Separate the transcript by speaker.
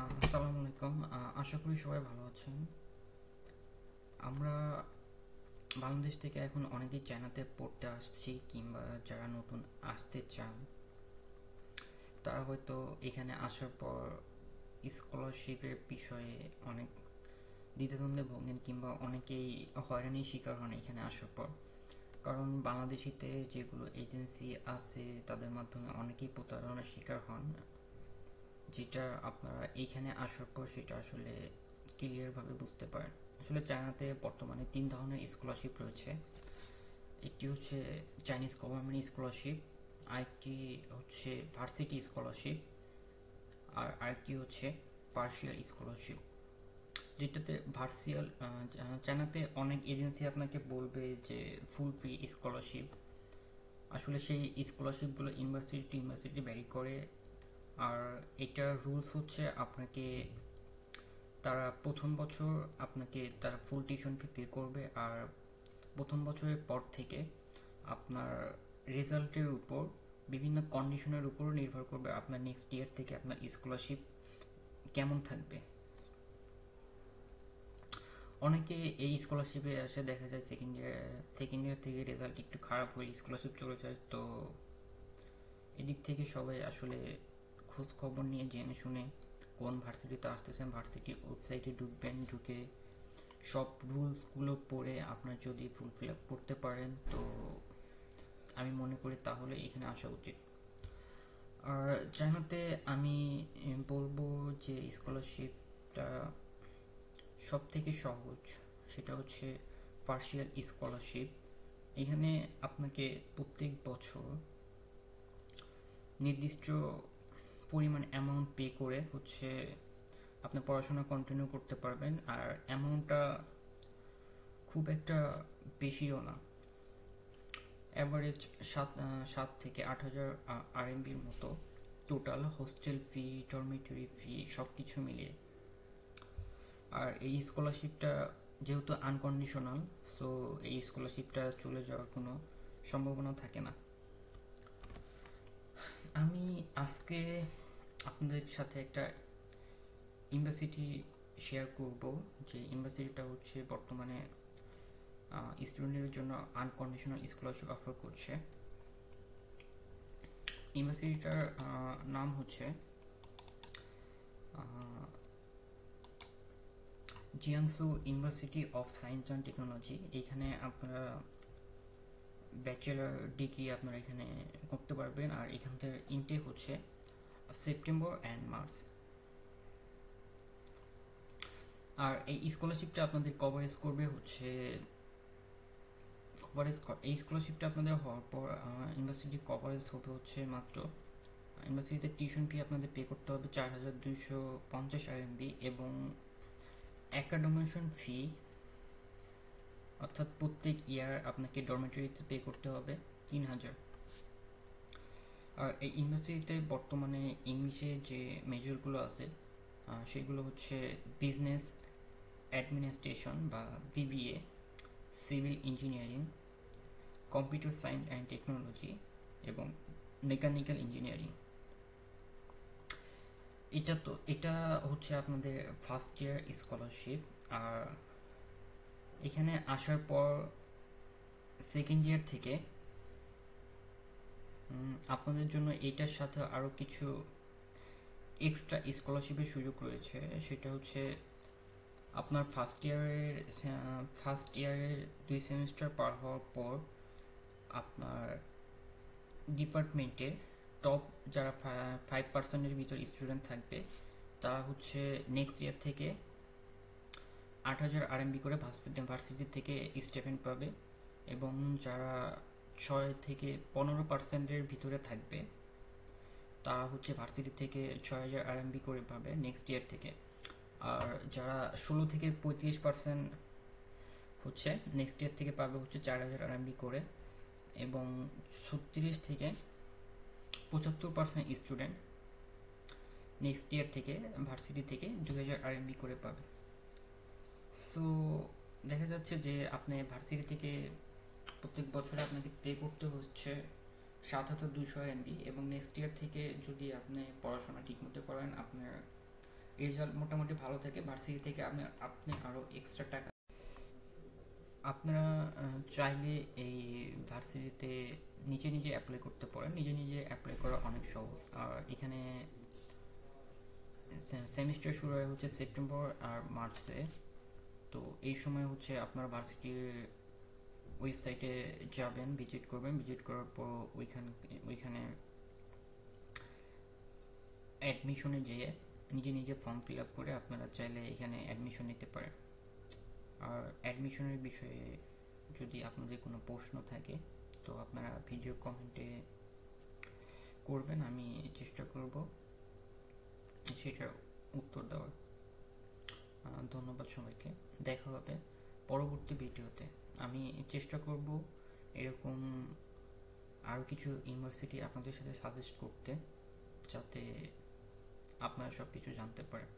Speaker 1: আসসালামু আলাইকুম। আশা করি সবাই ভালো আছেন। আমরা বাংলাদেশ থেকে এখন অনেকেই চায়নাতে পড়তে আসছি, কিংবা যারা নতুন আসতে চান তারা হয়তো এখানে আসার পর স্কলারশিপের বিষয়ে অনেক দ্বিধাদ্বন্দ্বে ভোগেন, কিংবা অনেকেই হয়রানির শিকার হন এখানে আসার পর। কারণ বাংলাদেশিতে যেগুলো এজেন্সি আছে তাদের মাধ্যমে অনেকেই প্রতারণার শিকার হন, যেটা আপনারা এইখানে আসার পর সেটা আসলে ক্লিয়ারভাবে বুঝতে পারেন। আসলে চায়নাতে বর্তমানে 3 ধরনের স্কলারশিপ রয়েছে। একটি হচ্ছে চাইনিজ গভর্নমেন্ট স্কলারশিপ, আরেকটি হচ্ছে ভার্সিটি স্কলারশিপ, আর আরেকটি হচ্ছে পার্শিয়াল স্কলারশিপ। যেটাতে ভার্সিয়াল, চায়নাতে অনেক এজেন্সি আপনাকে বলবে যে ফুল ফ্রি স্কলারশিপ। আসলে সেই স্কলারশিপগুলো ইউনিভার্সিটি টু ইউনিভার্সিটি ভ্যারি করে। আর এটার রুলস হচ্ছে আপনাকে তারা প্রথম বছর আপনাকে তারা ফুল টিউশন ফি পে করবে, আর প্রথম বছরের পর থেকে আপনার রেজাল্টের উপর বিভিন্ন কন্ডিশনের উপর নির্ভর করবে আপনার নেক্সট ইয়ার থেকে আপনার স্কলারশিপ কেমন থাকবে। অনেকে এই স্কলারশিপে আসে, দেখা যায় সেকেন্ড ইয়ার থেকে রেজাল্ট একটু খারাপ হলে স্কলারশিপ চলে যায়। তো এদিক থেকে সবাই আসলে খোঁজ খবর নিয়ে জেনে শুনে কোন ভার্সিটিতে আসতেছেন, ভার্সিটির ওয়েবসাইটে ঢুকবেন, ঢুকে সব রুলসগুলো পড়ে আপনার যদি ফুল ফিল আপ করতে পারেন তো আমি মনে করি তাহলে এখানে আসা উচিত। আর চায়নাতে আমি বলবো যে স্কলারশিপটা সব থেকে সহজ, সেটা হচ্ছে পার্শিয়াল স্কলারশিপ। এখানে আপনাকে প্রত্যেক বছর নির্দিষ্ট পরিমাণ অ্যামাউন্ট পে করে হচ্ছে আপনি পড়াশোনা কন্টিনিউ করতে পারবেন। আর অ্যামাউন্টটা খুব একটা বেশিও না, অ্যাভারেজ 7 থেকে 8 হাজার আরএমবির মতো টোটাল হোস্টেল ফি, ডরমিটরি ফি সব কিছু মিলিয়ে। আর এই স্কলারশিপটা যেহেতু আনকন্ডিশনাল, সো এই স্কলারশিপটা চলে যাওয়ার কোনো সম্ভাবনা থাকে না। আমি আজকে আপনাদের সাথে একটা ইউনিভার্সিটি শেয়ার করব, যে ইউনিভার্সিটিটা হচ্ছে বর্তমানে স্টুডেন্টের জন্য আনকন্ডিশনাল স্কলারশিপ অফার করছে। ইউনিভার্সিটিটার নাম হচ্ছে Jiangsu university of science and technology. এইখানে আপনারা ব্যাচেলার ডিগ্রি আপনারা এখানে করতে পারবেন। আর এখান থেকে ইনটেক হচ্ছে সেপ্টেম্বর অ্যান্ড মার্চ। আর এই স্কলারশিপটা আপনাদের কভারেজ করবে হচ্ছে এই স্কলারশিপটা আপনাদের হওয়ার পর ইউনিভার্সিটি কভারেজ হবে হচ্ছে মাত্র, ইউনিভার্সিটিতে টিউশন ফি আপনাদের পে করতে হবে 4,250 আরএমবি, এবং অ্যাকাডেমিশন ফি অর্থাৎ প্রত্যেক ইয়ার আপনাকে ডরমেটরিতে পে করতে হবে 3,000। আর এই ইউনিভার্সিটিতে বর্তমানে ইংলিশে যে মেজরগুলো আছে সেগুলো হচ্ছে বিজনেস অ্যাডমিনিস্ট্রেশন বা BBA, civil engineering, computer science and technology এবং মেকানিক্যাল ইঞ্জিনিয়ারিং। এটা হচ্ছে আপনাদের ফার্স্ট ইয়ার স্কলারশিপ। আর এখানে আসার পর সেকেন্ড ইয়ার থেকে আপনাদের জন্য এইটার সাথে আরও কিছু এক্সট্রা স্কলারশিপের সুযোগ রয়েছে। সেটা হচ্ছে আপনার ফার্স্ট ইয়ারের 2 সেমিস্টার পার হওয়ার পর আপনার ডিপার্টমেন্টের টপ যারা 5%-এর ভিতর স্টুডেন্ট থাকবে তারা হচ্ছে নেক্সট ইয়ার থেকে 8,000 আরএমবি করে ভার্সিটি থেকে স্টেপেন্ড পাবে। এবং যারা 6 থেকে 15%-এর ভিতরে থাকবে তারা হচ্ছে ভার্সিটি থেকে 6,000 আরএমবি করে পাবে নেক্সট ইয়ার থেকে। আর যারা 16 থেকে 35% হচ্ছে নেক্সট ইয়ার থেকে পাবে হচ্ছে 4,000 আরএমবি করে। এবং 36 থেকে 75% স্টুডেন্ট নেক্সট ইয়ার থেকে ভার্সিটি থেকে 2,000 আরএমবি করে পাবে। সো দেখা যাচ্ছে যে আপনি ভার্সিটি থেকে প্রত্যেক বছরে আপনাকে পে করতে হচ্ছে 7,200 আরএমবি, এবং নেক্সট ইয়ার থেকে যদি আপনি পড়াশোনা ঠিকমতো করেন আপনার রেজাল্ট মোটামুটি ভালো থাকে, ভার্সিটি থেকে আপনি আরও এক্সট্রা টাকা আপনারা চাইলে এই ভার্সিটিতে নিজে নিজে অ্যাপ্লাই করতে পারেন। নিজে নিজে অ্যাপ্লাই করা অনেক সহজ। আর এখানে সেমিস্টার শুরু হয় হচ্ছে সেপ্টেম্বর আর মার্চে। তো এই সময় হচ্ছে আপনারা ভার্সিটির ওয়েবসাইটে যাবেন, ভিজিট করবেন, ভিজিট করার পর ওইখানে অ্যাডমিশনে যেয়ে নিজে নিজে ফর্ম ফিল আপ করে আপনারা চাইলে এখানে অ্যাডমিশন নিতে পারেন। আর অ্যাডমিশনের বিষয়ে যদি আপনাদের কোনো প্রশ্ন থাকে তো আপনারা ভিডিও কমেন্টে করবেন, আমি চেষ্টা করব সেটার উত্তর দেওয়ার। ধন্যবাদ সবাইকে, দেখা হবে পরবর্তী ভিডিওতে। আমি চেষ্টা করব এরকম আরও কিছু ইউনিভার্সিটি আপনাদের সাথে সাজেস্ট করতে, যাতে আপনারা সব কিছু জানতে পারেন।